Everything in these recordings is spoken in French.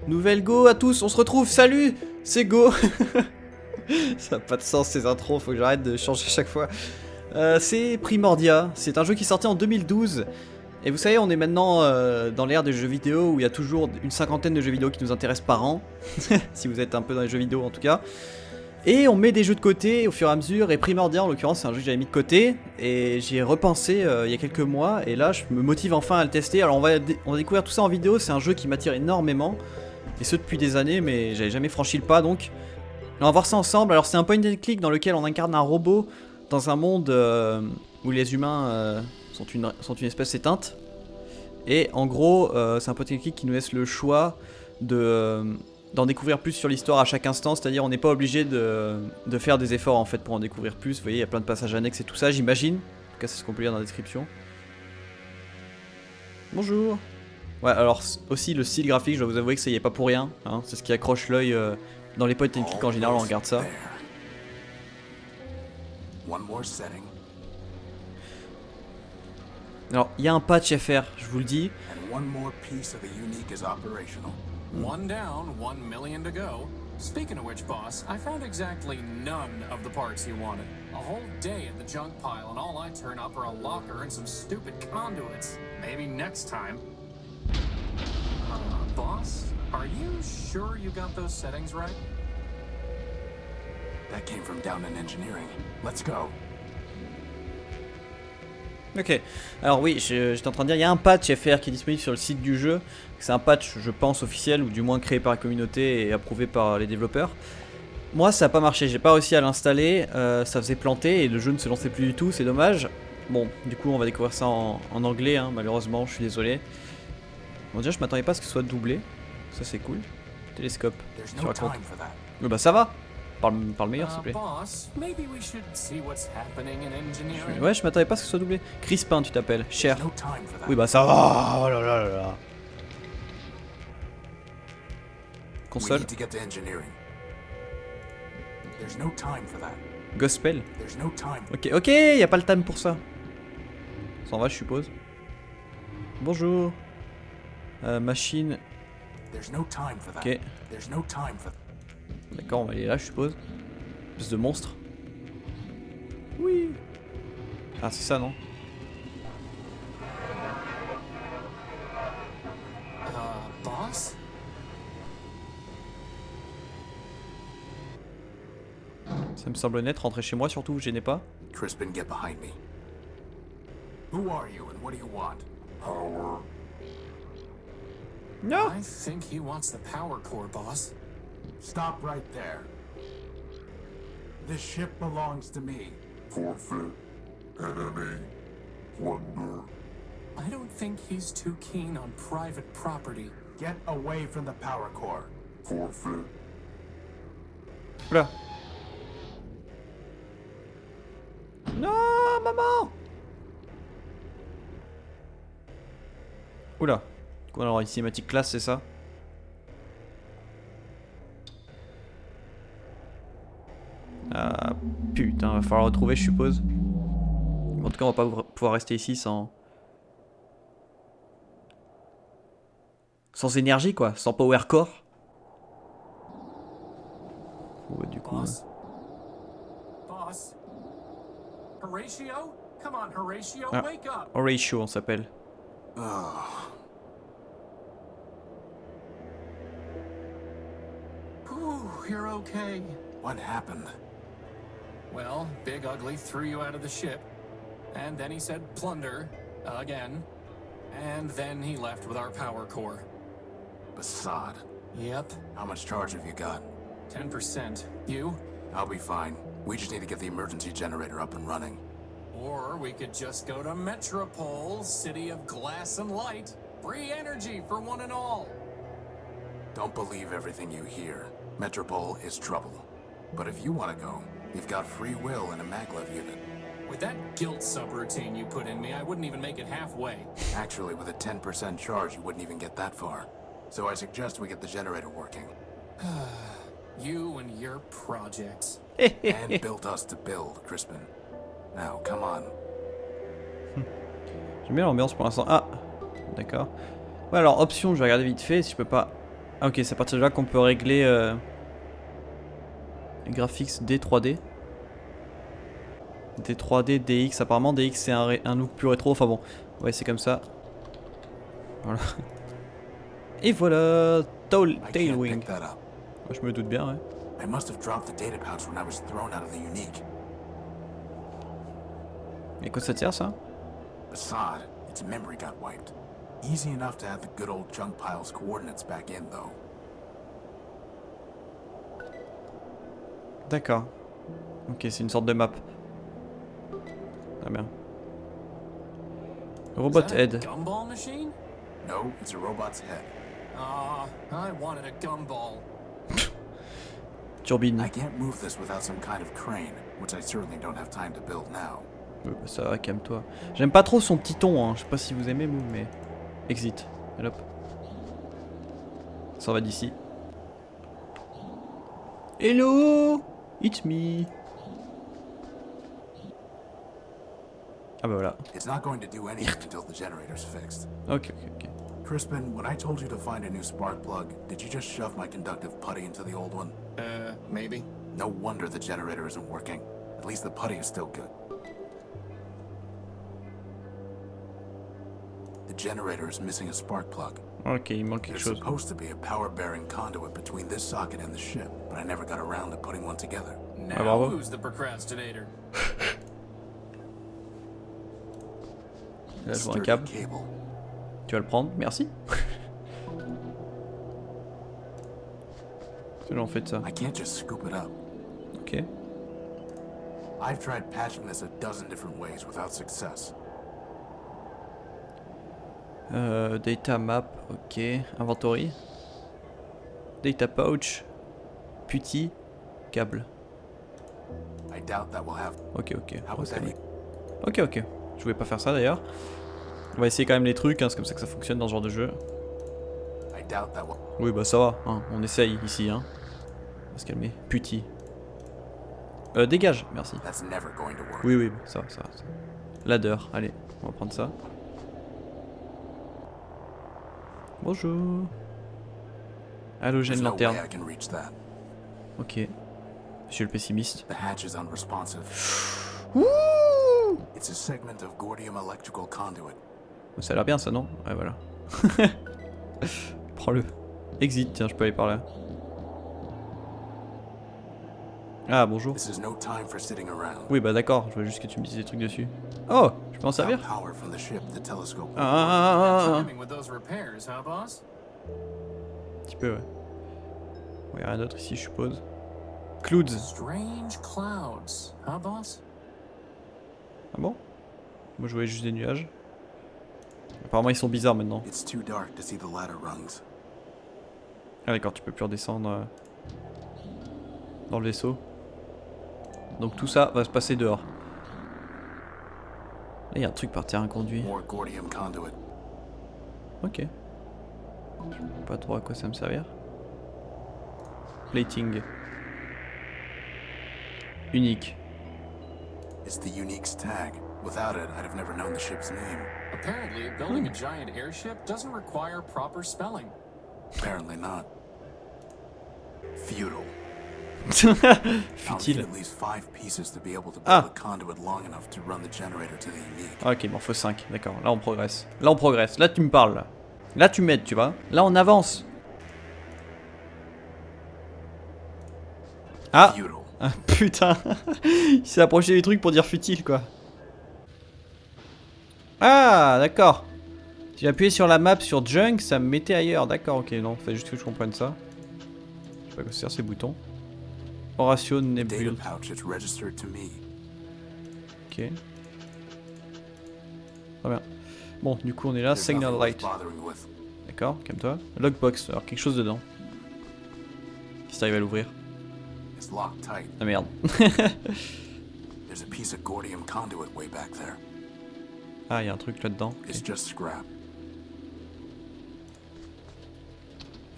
Nouvelle go à tous, on se retrouve, salut, c'est go. Ça n'a pas de sens ces intros, faut que j'arrête de changer chaque fois. C'est Primordia, c'est un jeu qui est sorti en 2012. Et vous savez, on est maintenant dans l'ère des jeux vidéo où il y a toujours une cinquantaine de jeux vidéo qui nous intéressent par an. Si vous êtes un peu dans les jeux vidéo en tout cas. Et on met des jeux de côté au fur et à mesure, et Primordia en l'occurrence c'est un jeu que j'avais mis de côté, et j'y ai repensé il y a quelques mois, et là je me motive enfin à le tester. Alors on va découvrir tout ça en vidéo, c'est un jeu qui m'attire énormément, et ce depuis des années, mais j'avais jamais franchi le pas, donc on va voir ça ensemble. Alors c'est un point and click dans lequel on incarne un robot dans un monde où les humains sont une espèce éteinte, et en gros c'est un point and click qui nous laisse le choix d'en découvrir plus sur l'histoire à chaque instant, c'est-à-dire on n'est pas obligé de faire des efforts en fait pour en découvrir plus. Vous voyez, il y a plein de passages annexes et tout ça, j'imagine. En tout cas, c'est ce qu'on peut lire dans la description. Bonjour. Ouais, alors aussi le style graphique, je dois vous avouer que ça y est pas pour rien, hein. C'est ce qui accroche l'œil dans les point and click en général, on regarde ça. Alors, il y a un patch à faire, je vous le dis. One down, 1 million to go. Speaking of which, boss, I found exactly none of the parts you wanted. A whole day at the junk pile, and all I turn up are a locker and some stupid conduits. Maybe next time. Boss, are you sure you got those settings right? That came from down in engineering. Let's go. Ok, alors oui, j'étais en train de dire, il y a un patch FR qui est disponible sur le site du jeu. C'est un patch, je pense, officiel, ou du moins créé par la communauté et approuvé par les développeurs. Moi, ça n'a pas marché, j'ai pas réussi à l'installer, ça faisait planter et le jeu ne se lançait plus du tout, c'est dommage. Bon, du coup, on va découvrir ça en anglais, hein, malheureusement, je suis désolé. Bon, déjà, je m'attendais pas à ce que ce soit doublé, ça c'est cool. Télescope, tu racontes. Bah ça va. Parle meilleur s'il te plaît. Ouais, je m'attendais pas à ce que ce soit doublé. Crispin, tu t'appelles. Cher. Oui, bah ça va. Oh là là là là. Console. Gospel. Ok, y a pas le time pour ça. S'en va, je suppose. Bonjour. Machine. Ok. D'accord, on va aller là, je suppose. Espèce de monstre. Oui. Ah, c'est ça, non? Boss? Ça me semble net, rentrez chez moi, surtout, vous gênez pas. Crispin, get behind me. Who are you and what do you want? Power. No. I think he wants the power core, boss. Stop right there. This ship belongs to me. Forfeit. Enemy. Plunder. I don't think he's too keen on private property. Get away from the power core. Forfeit. Oula. Non, maman. Oula. On va avoir une cinématique classe, c'est ça? Ah putain, va falloir retrouver, je suppose. En tout cas, on va pas pouvoir rester ici sans énergie, quoi, sans power core. Ouais, du coup. Boss? Boss? Horatio? Come on, Horatio, Ah, wake up! Horatio, on s'appelle. Whew, you're okay. What happened? Well, Big Ugly threw you out of the ship, and then he said plunder, again, and then he left with our power core. Basad. Yep, How much charge have you got? 10%. You? I'll be fine. We just need to get the emergency generator up and running. Or we could just go to Metropole, city of glass and light. Free energy for one and all. Don't believe everything you hear. Metropole is trouble. But if you want to go, you've got free will in a maglev unit. With that guilt subroutine you put in me, I wouldn't even make it halfway. Actually, with a 10% charge, you wouldn't even get that far. So I suggest we get the generator working. You and your projects. And built us to build, Crispin. Now, come on. J'aime bien l'ambiance pour l'instant. Ah, d'accord. Ouais, alors option, je vais regarder vite fait si je peux pas Ah ok, c'est à partir de là qu'on peut régler les graphics D, 3D. D, 3D, DX, apparemment DX c'est un look plus rétro, enfin bon. Ouais, c'est comme ça. Voilà. Et voilà, Tailwing. Moi, je me doute bien, ouais. I must have dropped the data pouch when I was thrown out of the unique. Et quoi ça tire ça? Assad, its memory got wiped. Easy enough to add the good old junk pile's coordinates back in, though. D'accord. Ok, c'est une sorte de map. Très bien. Robot head. Gumball machine? No, it's a robot's head. Ah, I wanted a gumball. Turbine. I can't move this without some kind of crane, which I certainly don't have time to build now. Bah, ça va, calme-toi. J'aime pas trop son petit ton, hein. Je sais pas si vous aimez, vous, mais... Exit. Et hop. Ça va d'ici. Hello! It's me! Ah bah voilà. It's not going to do anything until the generator's fixed. Ok. Crispin, when I told you to find a new spark plug, did you just shove my conductive putty into the old one? Maybe. No wonder the generator isn't working. At least the putty is still good. The generator is missing a spark plug. Ok, il manque quelque There's chose. supposed to be a power-bearing conduit between this socket and the ship, but I never got around to putting one together. Now bravo. who's the procrastinator? Là, je vois un Sturdy câble. cable. Tu vas le prendre, merci. J'en fais de ça. I can't just scoop it up. Ok. I've tried patching this a dozen different ways without success. Data map, ok. Inventory. Data pouch. Putty. Câble. I doubt that will have. Ok. How was that? Ok. Je voulais pas faire ça d'ailleurs. On va essayer quand même les trucs, hein. C'est comme ça que ça fonctionne dans ce genre de jeu. I doubt that will. Oui, bah ça va, hein. On essaye ici, hein. On va se calmer. Putty. Dégage, merci. That's never going to work. Oui, ça va. Ladder, allez, on va prendre ça. Bonjour. Halogène There's no lanterne. way I can reach that. Ok. Monsieur le pessimiste. The hatch is unresponsive. Ouh, It's a segment of Gordium electrical conduit. ça a l'air bien ça, non? Ouais, voilà. Prends-le. Exit, tiens, je peux aller par là. Ah, bonjour. This is no time for sitting around. Oui, bah d'accord, je veux juste que tu me dises des trucs dessus. Oh, je peux en servir? Power from the ship, the telescope. Ah. Timing with those repairs, huh, boss? Un petit peu, ouais. Ouais, rien d'autre ici, je suppose. Clouds. Strange clouds, huh, boss? Ah bon? Moi je voyais juste des nuages. Apparemment ils sont bizarres maintenant. It's too dark to see the ladder rungs. Ah d'accord, tu peux plus redescendre dans le vaisseau. Donc tout ça va se passer dehors. Là il y a un truc par terre inconduit. More Gordium conduit. Ok. Je sais pas trop à quoi ça va me servir. Plating. Unique. It's the unique's tag. Without it, I'd have never known the ship's name. Apparently, building a giant airship doesn't require proper spelling. Apparently not. Futile. I'll need Futile. at least 5 pieces to be able to build Ah. a conduit long enough to run the generator to the unique. Ok, il m'en faut 5, d'accord. Là on progresse. Là tu me parles. Là tu m'aides, tu vois. Là on avance. Ah, Futile. ah putain. Il s'est approché des trucs pour dire futile quoi. Ah, d'accord. Si j'ai appuyé sur la map sur junk, ça me mettait ailleurs. D'accord, ok, non, faut juste que je comprenne ça. Je sais pas quoi sert ces boutons. Horatio Data Nebule. pouch is registered to me. Ok. Très bien. Bon, du coup on est là, There's signal nothing light. worth bothering with. D'accord, calme-toi. Logbox, alors quelque chose dedans. Si t'arrives à l'ouvrir. It's locked tight. Ah merde. There's a piece of Gordium conduit way back there. Ah, il y a un truc là-dedans. Ok. It's just scrap.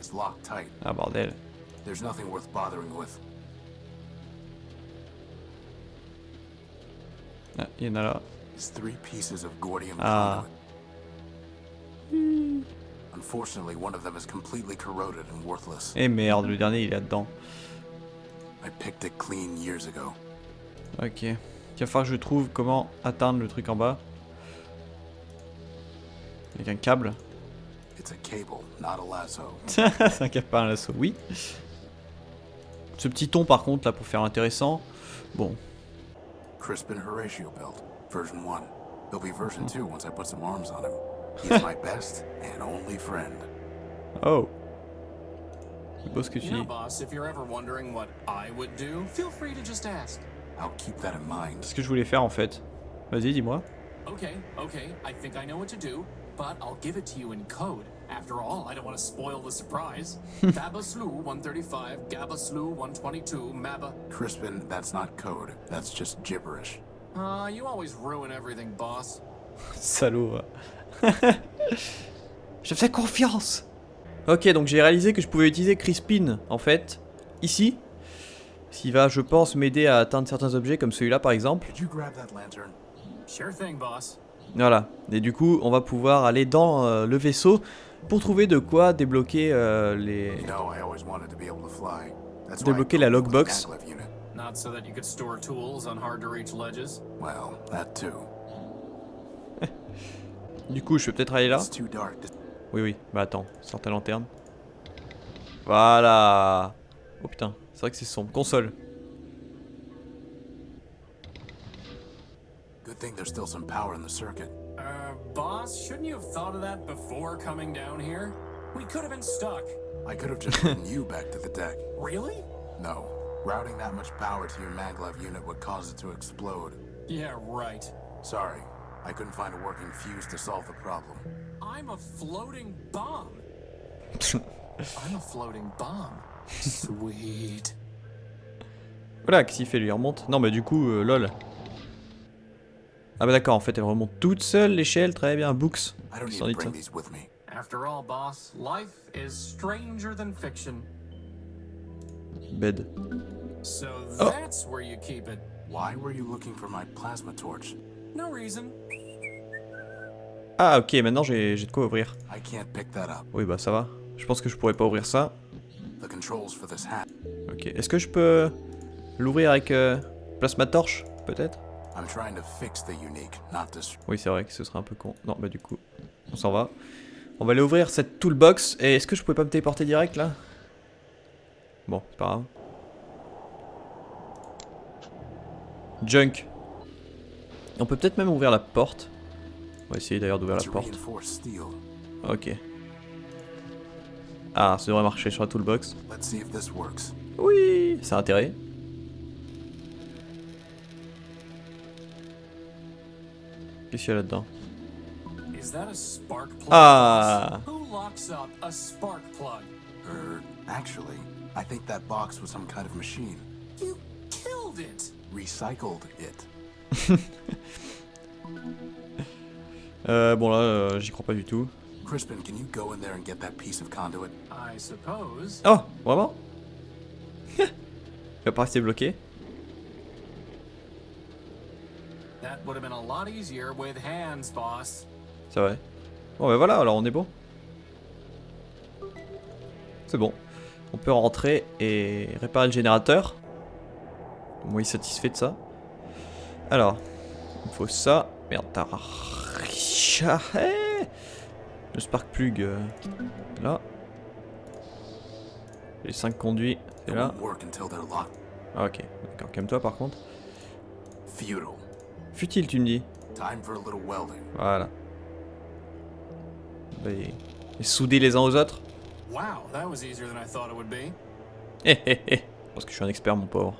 It's locked tight. Ah bordel. There's nothing worth bothering with. Ah, il y en a là. It's 3 pieces of Gordium Ah. conduit. Unfortunately, one of them is completely corroded and worthless. Eh merde, le dernier il est là-dedans. I picked it clean years ago. Ok. Il va falloir que je trouve comment atteindre le truc en bas. Avec un câble. It's a cable, not a lasso. C'est un câble, pas un lasso, oui. Ce petit ton par contre là pour faire intéressant. Bon. Crispin Horatio built, version 1. There'll be version 2 once I put some arms on him. He's my best and only friend. Oh. C'est beau ce que tu You know, dis. boss, if you're ever wondering what I would do, feel free to just ask. I'll keep that in mind. C'est ce que je voulais faire en fait. Vas-y, dis-moi. Okay, I think I know what to do, but I'll give it to you in code. After all, I don't want to spoil the surprise. Babaslu 135, Gabaslu 122, Maba. Crispin, that's not code. That's just gibberish. You always ruin everything, boss. Salaud. Je fais confiance. Ok, donc j'ai réalisé que je pouvais utiliser Crispin en fait, ici. S'il va, je pense, m'aider à atteindre certains objets comme celui-là par exemple. Could you grab that lantern? Sure thing, boss. Voilà. Et du coup, on va pouvoir aller dans le vaisseau pour trouver de quoi débloquer les... You know, I always wanted to be able to fly. That's why I Débloquer la built the logbox. maglev unit. Not so that you could store tools on hard-to-reach ledges. Well, that too. Du coup, je peux peut-être aller là. It's too dark to... Oui, oui. Bah attends, sors ta lanterne. Voilà. Oh putain, c'est vrai que c'est sombre. Console. Good thing there's still some power in the circuit. Boss, shouldn't you have thought of that before coming down here? We could have been stuck. I could have just ridden you back to the deck. Really? No. Routing that much power to your maglev unit would cause it to explode. Yeah, right. Sorry. I couldn't find a working fuse to solve the problem. I'm a floating bomb. I'm a floating bomb. Sweet. Voilà, qu'est-ce qu'il fait lui? Il remonte? Non, mais du coup, lol. Ah bah d'accord, en fait, elle remonte toute seule l'échelle. Très bien, Books. I don't Qu'est-ce need qu'on to dit de ça? bring these with me. After all, boss, life is stranger than fiction. Bed. So Oh. that's where you keep it. Why were you looking for my plasma torch? No reason. Ah ok, maintenant j'ai de quoi ouvrir. I can't pick that up. Oui bah ça va. Je pense que je pourrais pas ouvrir ça. The controls for this hat. Ok, est-ce que je peux l'ouvrir avec plasma torche, peut-être? I'm trying to fix the unique, not destroy. Oui c'est vrai que ce serait un peu con. Non bah du coup, on s'en va. On va aller ouvrir cette toolbox. Et est-ce que je pouvais pas me téléporter direct là? Bon, c'est pas grave. Junk. On peut peut-être même ouvrir la porte. On va essayer d'ailleurs d'ouvrir la It's porte. reinforced steel. Ok. Ah, ça devrait marcher sur la toolbox. Let's see if this works. Oui, ça a intérêt. Qu'est-ce qu'il y a là-dedans? Is that a spark plug? Ah. Who locks up a spark plug? Actually, I think that box was some kind of machine. You killed it. Recycled it. Bon là, j'y crois pas du tout. Crispin, can you go in there and get that piece of conduit? I suppose. Oh, vraiment? Il va pas rester bloqué. That would have been a lot easier with hands, boss. C'est vrai. Bon, ben voilà, alors on est bon. C'est bon. On peut rentrer et réparer le générateur. Moi, il est satisfait de ça. Alors, il faut ça. Merde, t'as... Le spark plug là. Les 5 conduits, c'est It là. won't work until they're locked. Ah, ok, d'accord, calme-toi par contre. Futile. Futile, tu me dis. Time for a little welding. Voilà. Et souder les uns aux autres. Wow, that was easier than I thought it would be. Hé hé hé. Parce que je suis un expert, mon pauvre.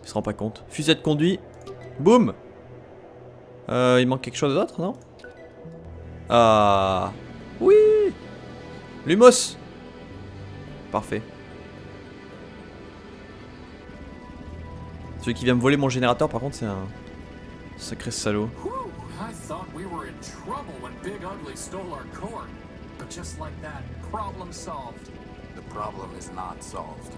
Il se rend pas compte. Fusette conduit. Boum. Il manque quelque chose d'autre, non? Ah. Oui. Lumos. Parfait. Celui qui vient me voler mon générateur, par contre, c'est un sacré salaud. Whew, I thought we were in trouble when Big Ugly stole our core. But just like that, problem solved. The problem is not solved.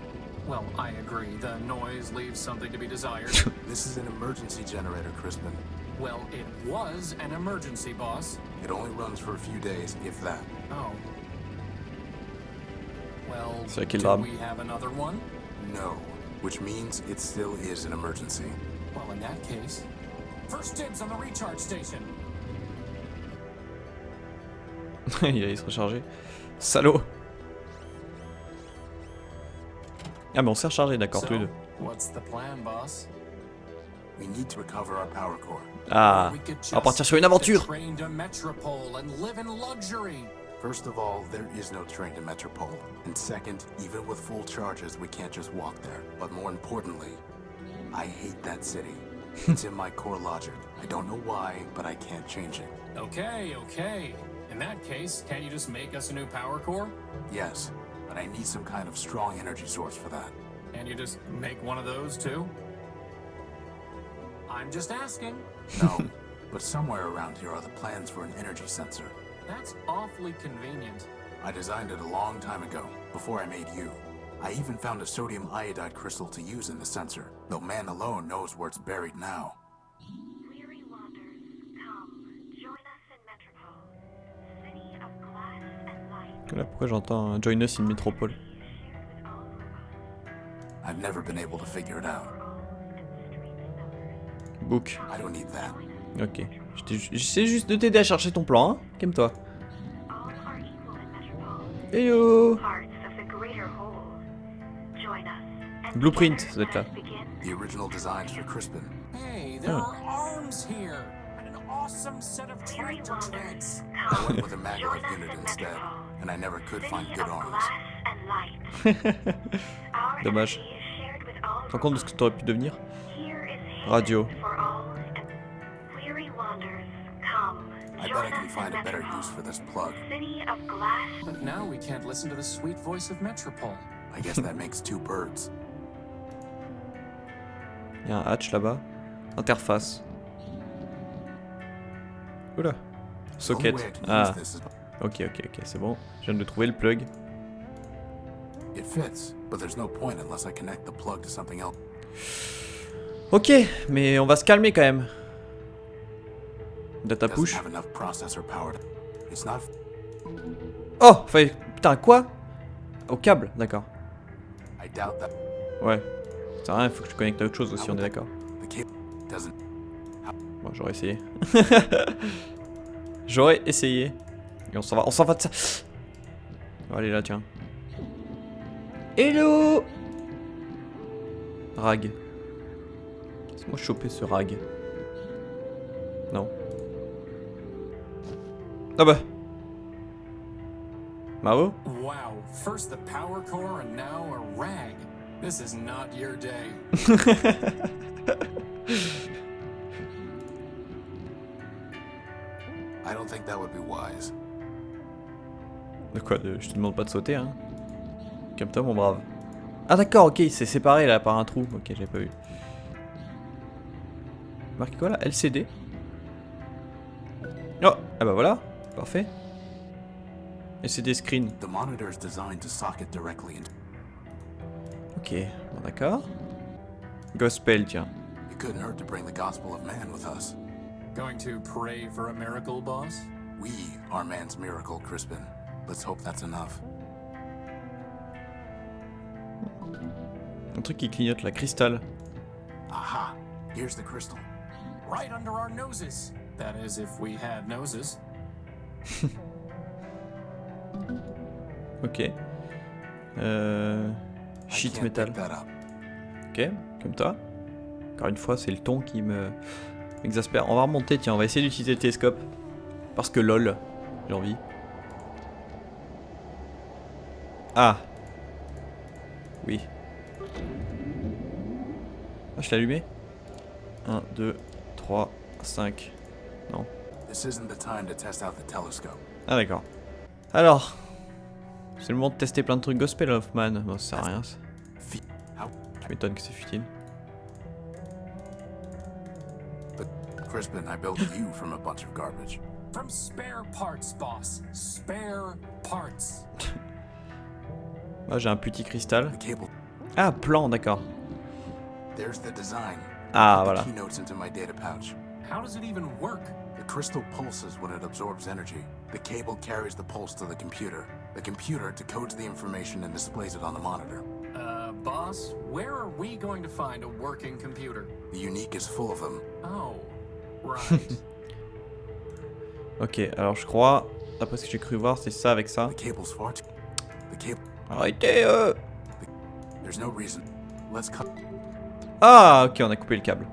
Well, I agree. The noise leaves something to be desired. This is an emergency generator, Crispin. Well, it was an emergency, boss. It only runs for a few days, if that. Oh, Well, C'est quel do drame? we have another one? No, which means it still is an emergency. Well, in that case, first dibs on the recharge station. Il allait se recharger. Salaud. Ah mais on s'est rechargé, d'accord, tous les deux. What's the plan, boss? We need to recover our power core. Ah, We could on va partir just sur une take the aventure. train to Metropole and live in luxury. First of all, there is no train to Metropole. And second, even with full charges, we can't just walk there. But more importantly, I hate that city. It's in my core logic. I don't know why, but I can't change it. Okay, okay. In that case, can't you just make us a new power core? Yes, but I need some kind of strong energy source for that. Can you just make one of those too? I'm just asking. No, but somewhere around here are the plans for an energy sensor. That's awfully convenient. I designed it a long time ago, before I made you. I even found a sodium iodide crystal to use in the sensor, though man alone knows where it's buried now. Weary wanderers, come, join us in Metropole, city of glass and light. Là, pourquoi j'entends un Join Us in Métropole? Shared with all of us, I've never been able to figure it out. and streets numbers. Book. I don't need that. Ok. J'essaie juste de t'aider à chercher ton plan, hein. Calme-toi. All are equal in Metropole, Heyo. parts of the greater whole. Join us, and Blueprint, together ça doit être là. let us begin. The original designs for Crispin. Hey, there are arms here, and an awesome set of Weary tractor wanderers, treads. I come, went with a maglev join us unit in instead, Metropole, and I never could city find of good arms. glass and light. Our Dommage. energy is shared with all Tu te rends compte de ce que t'aurais pu devenir? Here is haven Radio. for all. Weary wanderers, come. I bet I Join can us find in a better Metropole, use for this plug. city of glass. But now we can't listen to the sweet voice of Metropole. I guess that makes two birds. Il y a un hatch là-bas. Interface. Oula. The only Socket. way I can Ah, use this is ok, c'est bon. Je viens de trouver le plug. it fits, but there's no point unless I connect the plug to something else. Ok, mais on va se calmer quand même. Data Doesn't push. have enough processor power. It's not. Oh, fallait... Putain, quoi? Au câble, d'accord. I doubt that Ouais. Ça sert à rien, faut que je connecte à autre chose aussi, on est d'accord. the cable doesn't. Bon, j'aurais essayé. J'aurais essayé. Et on s'en va de ça. On va aller là, tiens. Hello! Rag. Laisse-moi choper ce rag. Non. Ah bah. Mao? Wow, first the power core and now a rag. This is not your day. I don't think that would be wise. De quoi je te demande pas de sauter, hein. Calme-toi, mon brave. Ah d'accord, ok, c'est séparé là par un trou. Ok, j'avais pas vu. Marqué quoi là? LCD. Oh, ah bah voilà, parfait. LCD screen. The monitor is designed to socket directly into. Ok, bon d'accord. Gospel, tiens. It couldn't hurt to bring the gospel of man with us. Going to pray for a miracle, boss? We are man's miracle, Crispin. Let's hope that's enough. Un truc qui clignote là, cristal. Aha! Here's the crystal. Right under our noses. That is, if we had noses. Ok. I Sheet can't metal. pick that up. Ok, comme toi. Encore une fois, c'est le ton qui m'exaspère. On va remonter, tiens, on va essayer d'utiliser le télescope. Parce que lol, j'ai envie. Ah. Oui. Ah, je l'ai allumé. 1, 2, 3, 5. Non. This isn't the time to test out the telescope. Ah d'accord. Alors. C'est le moment de tester plein de trucs gospel Hoffman. Bon, ça sert à rien ça. How? Tu m'étonnes que c'est futile. But Crispin, I built you from a bunch of garbage. From spare parts, boss. Spare parts. Ah, j'ai un petit cristal. The cable. Ah, plan, d'accord. There's the design. Ah, Put voilà. the keynotes into my data pouch. How does it even work? The crystal pulses when it absorbs energy. The cable carries the pulse to the computer. The computer decodes the information and displays it on the monitor. Boss, where are we going to find a working computer? The unique is full of them. Oh, right. Ok, alors je crois, d'après ce que j'ai cru voir, c'est ça avec ça. The cable's far too... The cable... Arrêtez There's no reason. Let's cut... Ah, ok, on a coupé le câble.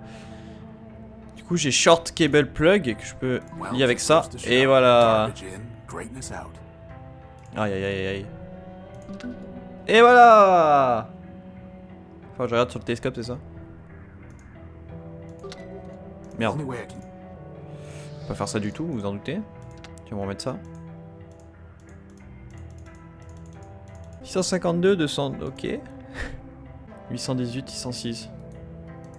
Du coup, j'ai short cable plug que je peux lier avec ça. Et voilà. Aïe aïe aïe aïe. Et voilà. Enfin, je regarde sur le télescope, c'est ça? Merde. On va pas faire ça du tout, vous vous en doutez? Tu vas me remettre ça. 652, 200, ok. 818, 606.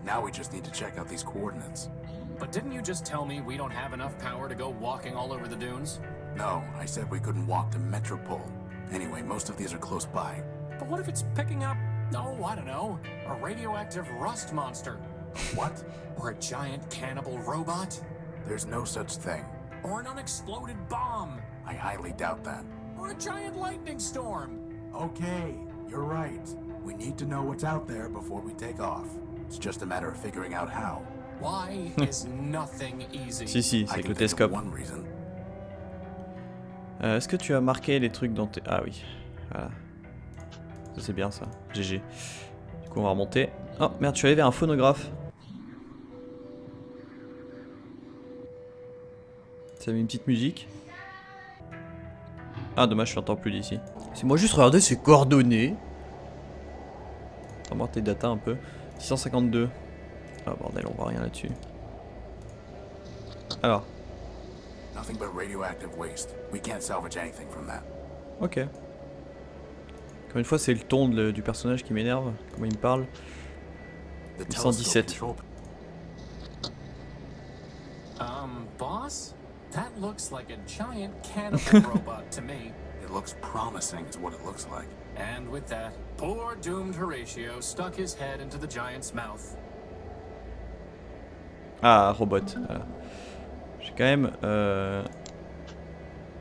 Now we just need to check out these coordinates. But didn't you just tell me we don't have enough power to go walking all over the dunes? No, I said we couldn't walk to Metropole. Anyway, most of these are close by. But what if it's picking up, oh, I don't know, a radioactive rust monster? What? Or a giant cannibal robot? There's no such thing. Or an unexploded bomb? I highly doubt that. Or a giant lightning storm? Okay, you're right. We need to know what's out there before we take off. It's just a matter of figuring out how. Why is nothing easy? Si, c'est avec le télescope. Est-ce que tu as marqué les trucs dans tes... Ah oui, voilà. Ça c'est bien ça, GG. Du coup on va remonter. Oh merde, je suis allé vers un phonographe. Ça met une petite musique. Ah dommage, je n'entends plus d'ici. C'est moi juste regarder ses coordonnées. On va voir tes datas un peu. 652. Ah bordel, on voit rien là-dessus. Alors. Nothing but radioactive waste. We can't salvage anything from that. Ok. Encore une fois, c'est le ton du personnage qui m'énerve. Comment il me parle. 117. Boss? That looks like a giant cannibal robot to me. It looks promising is what it looks like. And with that, poor doomed Horatio stuck his head into the giant's mouth. Ah, robot. Voilà. J'ai quand même...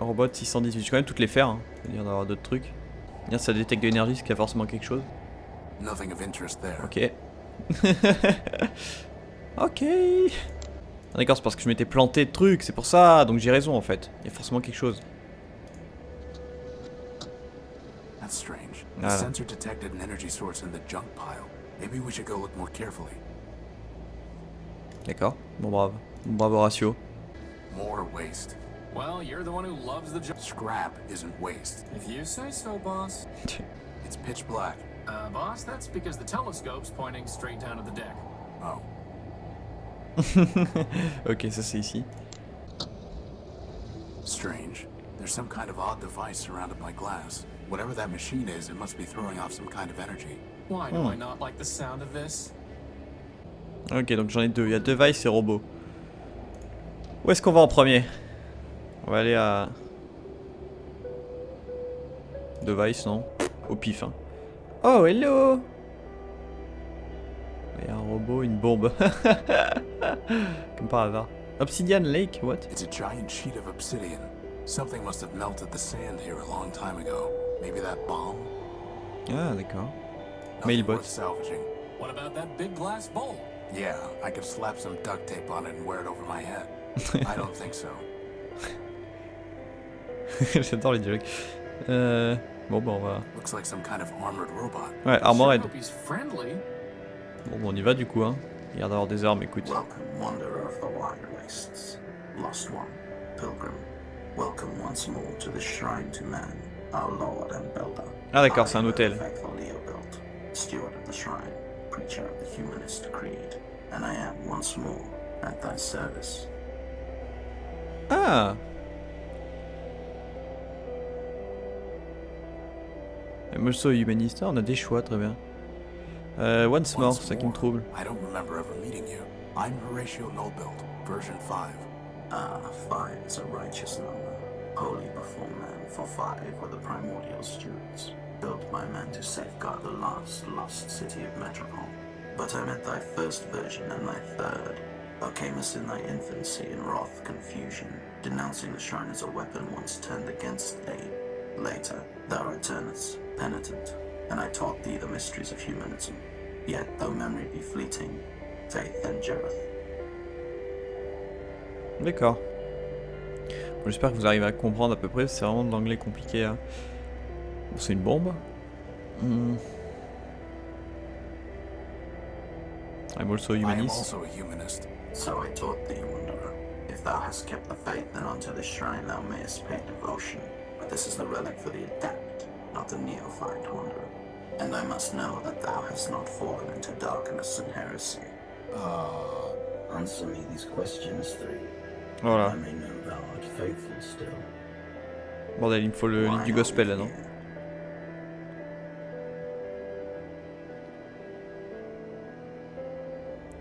Robot 618. J'ai quand même toutes les faire. Hein. C'est-à-dire d'avoir d'autres trucs. Bien, ça détecte de l'énergie, ce qui a forcément quelque chose. Nothing of interest there. Ok. Ok. Ah, d'accord, c'est parce que je m'étais planté de trucs, c'est pour ça. Donc j'ai raison en fait. Il y a forcément quelque chose. That's strange. The sensor detected an energy source in the junk pile. Maybe we should go look more carefully. D'accord. Bon brave. Bon bravo ratio. More waste. Well, you're the one who loves the junk. Scrap isn't waste. If you say so, boss. It's pitch black. Boss, that's because the telescope's pointing straight down at the deck. Oh. Ok, ça c'est ici. Strange. There's some kind of odd device surrounded by glass. Whatever that machine is, it must be throwing off some kind of energy. Why do I not like the sound of this? Ok, donc j'en ai deux. Il y a device et robot. Où est-ce qu'on va en premier? On va aller à... Device, non? Au pif, hein. Oh, hello! Il y a un robot, une bombe. Comme par hasard. Obsidian Lake, what? It's a giant sheet of obsidian. Something must have melted the sand here a long time ago. Maybe that bomb? Ah, d'accord. Nothing Mailbot. worth salvaging. What about that big glass bowl? Yeah, I could slap some duct tape on it and wear it over my head. I don't think so. J'adore les dialogues. Bon, bah on va... Looks like some kind of armored robot. Ouais, Armored. Hope he's friendly. Bon, bah on y va du coup, hein. Il y a d'avoir des armes, écoute. Welcome, wanderer of the wide wastes, lost one, pilgrim. Welcome once more to the shrine to man, our Lord and Builder. Ah d'accord, c'est un hôtel. Faithful Leo built, steward of the shrine, preacher of the humanist creed, and I am once more at thy service. Ah! Morceau humaniste, on a des choix, très bien. Once more, c'est ça qui me trouble. I don't remember ever meeting you. I'm Horatio Nullbuild, version 5. Ah, 5 is a righteous number, holy before man, for 5 were the primordial stewards, built by man to safeguard the last lost city of Metropole. But I met thy first version and thy third. Thou camest in thy infancy in wrath confusion, denouncing the shrine as a weapon once turned against thee. Later, thou returnest, penitent, and I taught thee the mysteries of humanism. Yet, though memory be fleeting, faith endureth. D'accord. Bon, j'espère que vous arrivez à comprendre à peu près, c'est vraiment de l'anglais compliqué. Hein. Bon, c'est une bombe. I'm also a I am humanist. also a humanist. So I taught thee, wanderer. If thou hast kept the faith, then unto this shrine thou mayest pay devotion. But this is the relic for the adept, not the neophyte wanderer. And I must know that thou hast not fallen into darkness and heresy. Answer me these questions three. Voilà. I may know thou art faithful still. Bordel, il me faut le livre Why du are gospel we là, non? here?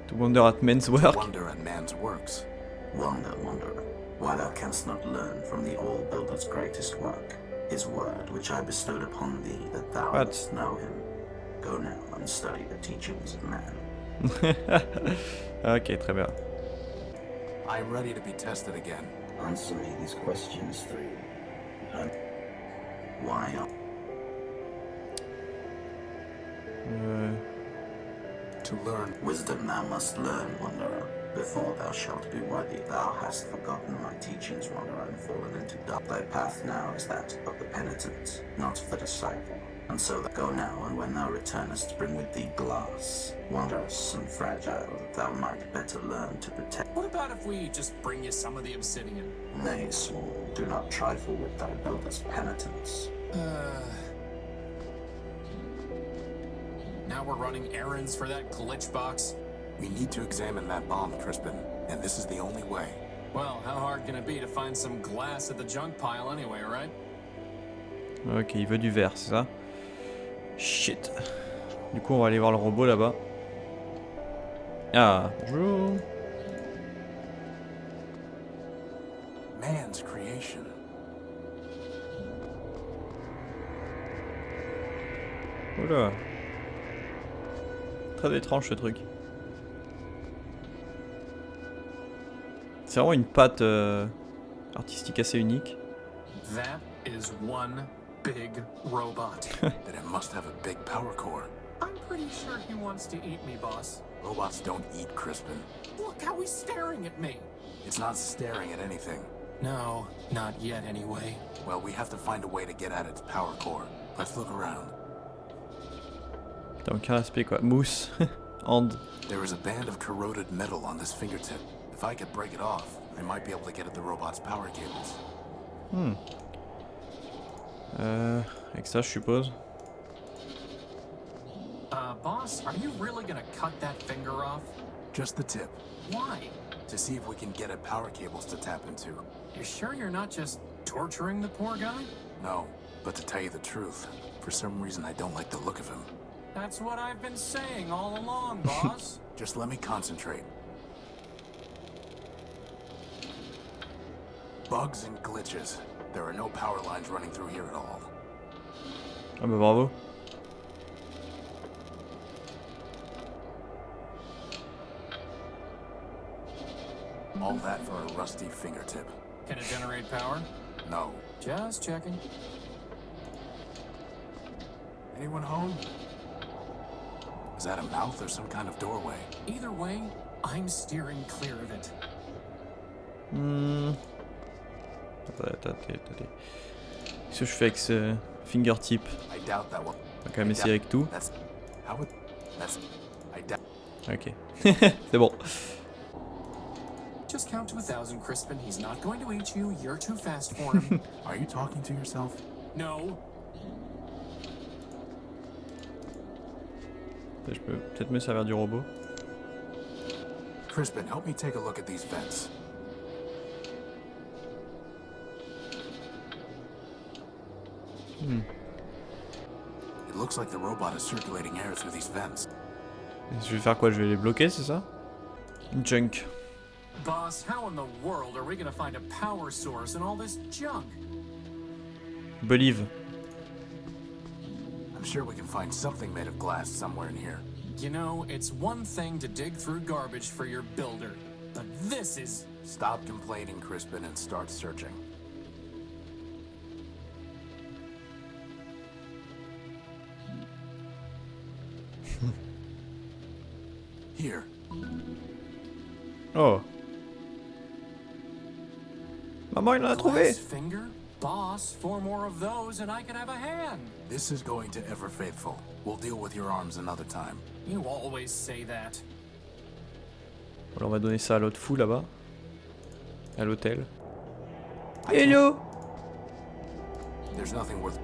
To wonder at men's work. Wonder at man's works. Wonder, wanderer, why thou canst not learn from the all-builder's greatest work, his word which I bestowed upon thee, that thou What? mayst know him. Go now and study the teachings of man. Ok, très bien. I'm ready to be tested again. Answer me these questions three. Why are To learn. wisdom thou must learn, wanderer, before thou shalt be worthy. Thou hast forgotten my teachings, wanderer, and fallen into dark. Thy path now is that of the penitent, not the disciple. And so go now, and when thou returnest, bring with thee glass, wondrous and fragile, that thou might better learn to protect. What about if we just bring you some of the obsidian? Nay, small, do not trifle with thy builder's penitence. Now we're running errands for that glitch box? We need to examine that bomb, Crispin, and this is the only way. Well, how hard can it be to find some glass at the junk pile anyway, right? Ok, il veut du verre, c'est ça? Shit. Du coup, on va aller voir le robot là-bas. Ah, bonjour. Man's creation. Oula. Très étrange ce truc. C'est vraiment une patte artistique assez unique. That is one big robot. Then it must have a big power core. I'm pretty sure he wants to eat me, boss. Robots don't eat, Crispin. Look how he's staring at me. It's not staring at anything. No, not yet anyway. Well, we have to find a way to get at its power core. Let's look around. T'as aucun aspect quoi. Mousse. And. There is a band of corroded metal on this fingertip. If I could break it off, I might be able to get at the robot's power cables. Avec ça, je suppose. Boss, are you really gonna cut that finger off? Just the tip, Why? to see if we can get at power cables to tap into. You sure you're not just torturing the poor guy? No, but to tell you the truth, for some reason I don't like the look of him. That's what I've been saying all along, boss. Just let me concentrate. Bugs and glitches. There are no power lines running through here at all. Ah bah bravo. All that for a rusty fingertip. Can it generate power? No. Just checking. Anyone home? Is that a mouth or some kind of doorway? Either way, I'm steering clear of it. Attendez. Qu'est-ce que je fais avec ce fingertip? I doubt that one. On va quand même essayer avec tout. That's how it. That's. I doubt. Ok. C'est bon. Just count to 1,000, Crispin. He's not going to eat you. You're too fast for him. Are you talking to yourself? No. Je peux peut-être me servir du robot. Crispin, help me take a look at these vents. It looks like the robot is circulating air through these vents. Je vais faire quoi? Je vais les bloquer, c'est ça? Junk. Boss, how in the world are we gonna find a power source in all this junk? Believe. I'm sure we can find something made of glass somewhere in here. You know, it's one thing to dig through garbage for your builder, but this is... Stop complaining, Crispin, and start searching. Here. Oh. Maman, il en a trouvé. Glass finger? Boss, 4 more of those and I can have a hand. This is going to Ever Faithful. We'll deal with your arms another time. You always say that. Alors on va donner ça à l'autre fou là-bas. À l'hôtel. Hello. There's nothing worth.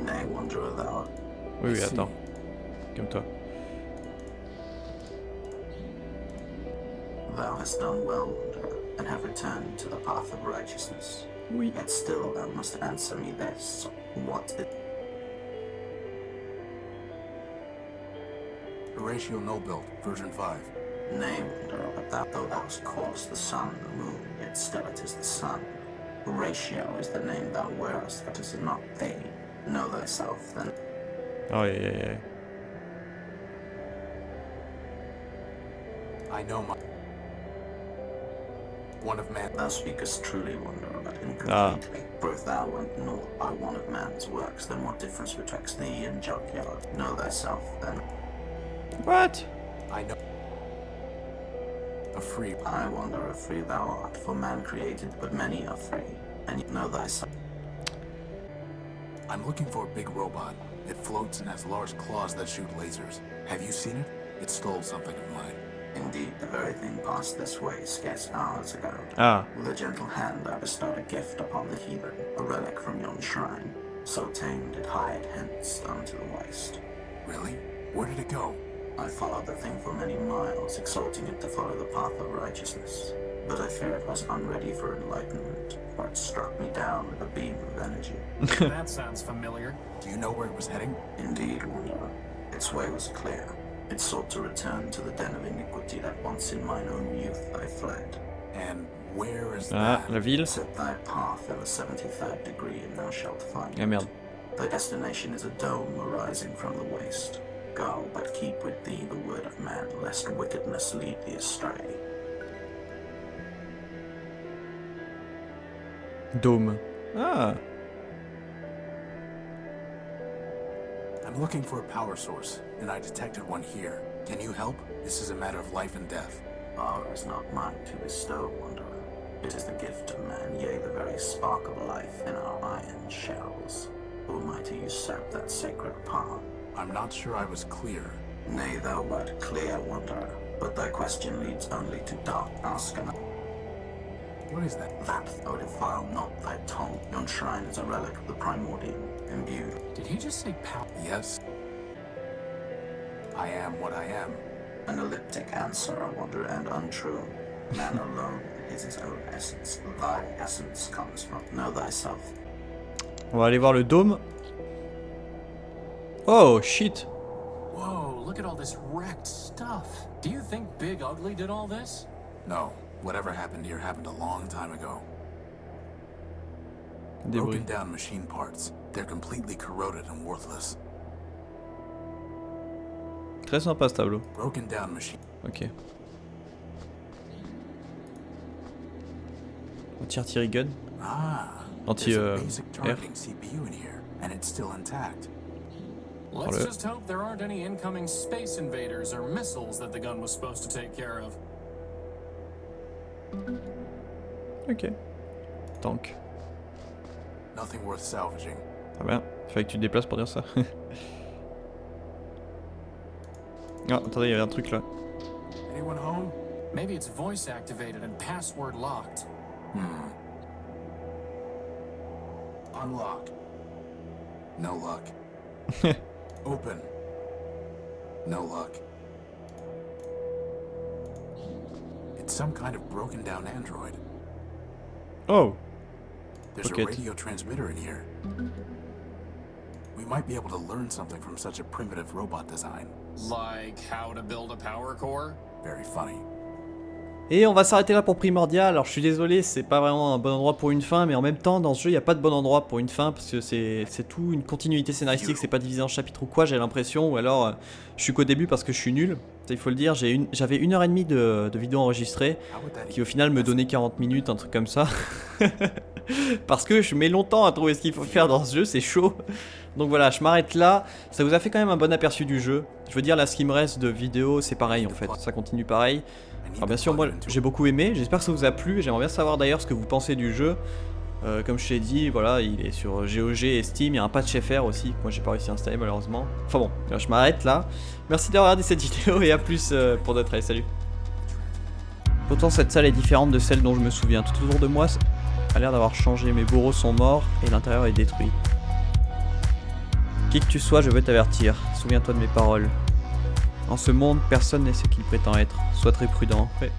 Nay, wanderer thou. Oui, oui, attends. Calme-toi. Thou hast done well, wanderer, and have returned to the path of righteousness. Oui. Yet still thou must answer me this. What is... Horatio No-Build, version 5. Nay, wanderer, but though thou hast caused the sun, the moon, yet still it is the sun. Horatio is the name thou wearest, that is not thee. Know thyself, then. Oh, yeah. I know my. One of man. Thou speakest truly, wanderer, but incompletely. For if thou wert naught by one of man's works, then what difference betwixt thee and junkyard? Know thyself, then. What? I know. A free. I wonder if free thou art, for man created, but many are free, and you know thyself. I'm looking for a big robot. It floats and has large claws that shoot lasers. Have you seen it? It stole something of mine. Indeed, the very thing passed this way scarce hours ago. Ah. With a gentle hand I bestowed a gift upon the heathen, a relic from yon shrine. So tame did hide hence unto the waste. Really? Where did it go? I followed the thing for many miles, exhorting it to follow the path of righteousness. But I fear it was unready for enlightenment, for it struck me down with a beam of energy. That sounds familiar. Do you know where it was heading? Indeed, wanderer, its way was clear. It sought to return to the den of iniquity that once in mine own youth I fled. And where is Ah, that? la ville. Set thy path in the 73rd degree and thou shalt find Ah merde. it. Thy destination is a dome arising from the waste. Go, but keep with thee the word of man, lest wickedness lead thee astray. Dôme. Ah. I'm looking for a power source, and I detected one here. Can you help? This is a matter of life and death. Power is not mine to bestow, wanderer. It is the gift of man, yea, the very spark of life in our iron shells. Who am I to usurp that sacred power? I'm not sure I was clear. Nay, thou wert clear, wanderer, but thy question leads only to dark ask and What is that? that thou defile not thy tongue. Yon shrine is a relic of the Primordium, imbued. Did he just say power? Yes. I am what I am. An elliptic answer, I wonder, and untrue. Man alone is his own essence. Thy essence comes from. Know thyself. On va aller voir le dôme. Oh, shit. Whoa, look at all this wrecked stuff. Do you think Big Ugly did all this? No. Whatever happened here happened a long time ago. Débris. Broken down machine parts. They're completely corroded and worthless. Très sympa ce tableau. Broken down machine. Ok. Anti-artillery gun. Ah. Anti There's a basic air. targeting CPU in here, and it's still intact. Let's Hello. just hope there aren't any incoming space invaders or missiles that the gun was supposed to take care of. Ok. Tank. Nothing worth salvaging. Ah bien, fallait que tu te déplaces pour dire ça. Ah, attendez, il y avait un truc là. Anyone home? Maybe it's voice activated and password locked. Unlock. No luck. Open. No luck. It's some kind of broken down android. Oh. There's Okay. a radio transmitter in here. We might be able to learn something from such a primitive robot design. Like how to build a power core? Very funny. Et on va s'arrêter là pour Primordia. Alors je suis désolé, c'est pas vraiment un bon endroit pour une fin, mais en même temps dans ce jeu il n'y a pas de bon endroit pour une fin parce que c'est tout une continuité scénaristique, c'est pas divisé en chapitres ou quoi, j'ai l'impression, ou alors je suis qu'au début parce que je suis nul. Ça, il faut le dire, j'avais 1h30 de vidéo enregistrée How would that qui au final me donnait 40 minutes, un truc comme ça. Parce que je mets longtemps à trouver ce qu'il faut faire dans ce jeu, c'est chaud. Donc voilà, je m'arrête là. Ça vous a fait quand même un bon aperçu du jeu. Je veux dire, là, ce qui me reste de vidéos, c'est pareil en fait. Ça continue pareil. Alors bien sûr, moi, j'ai beaucoup aimé. J'espère que ça vous a plu. J'aimerais bien savoir d'ailleurs ce que vous pensez du jeu. Comme je t'ai dit, voilà, il est sur GOG et Steam. Il y a un patch FR aussi, que moi j'ai pas réussi à installer malheureusement. Enfin bon, je m'arrête là. Merci d'avoir regardé cette vidéo et à plus pour d'autres. Allez, salut. Pourtant, cette salle est différente de celle dont je me souviens. Tout autour de moi a l'air d'avoir changé. Mes bourreaux sont morts et l'intérieur est détruit. Qui que tu sois, je veux t'avertir. Souviens-toi de mes paroles. En ce monde, personne n'est ce qu'il prétend être. Sois très prudent. Ouais.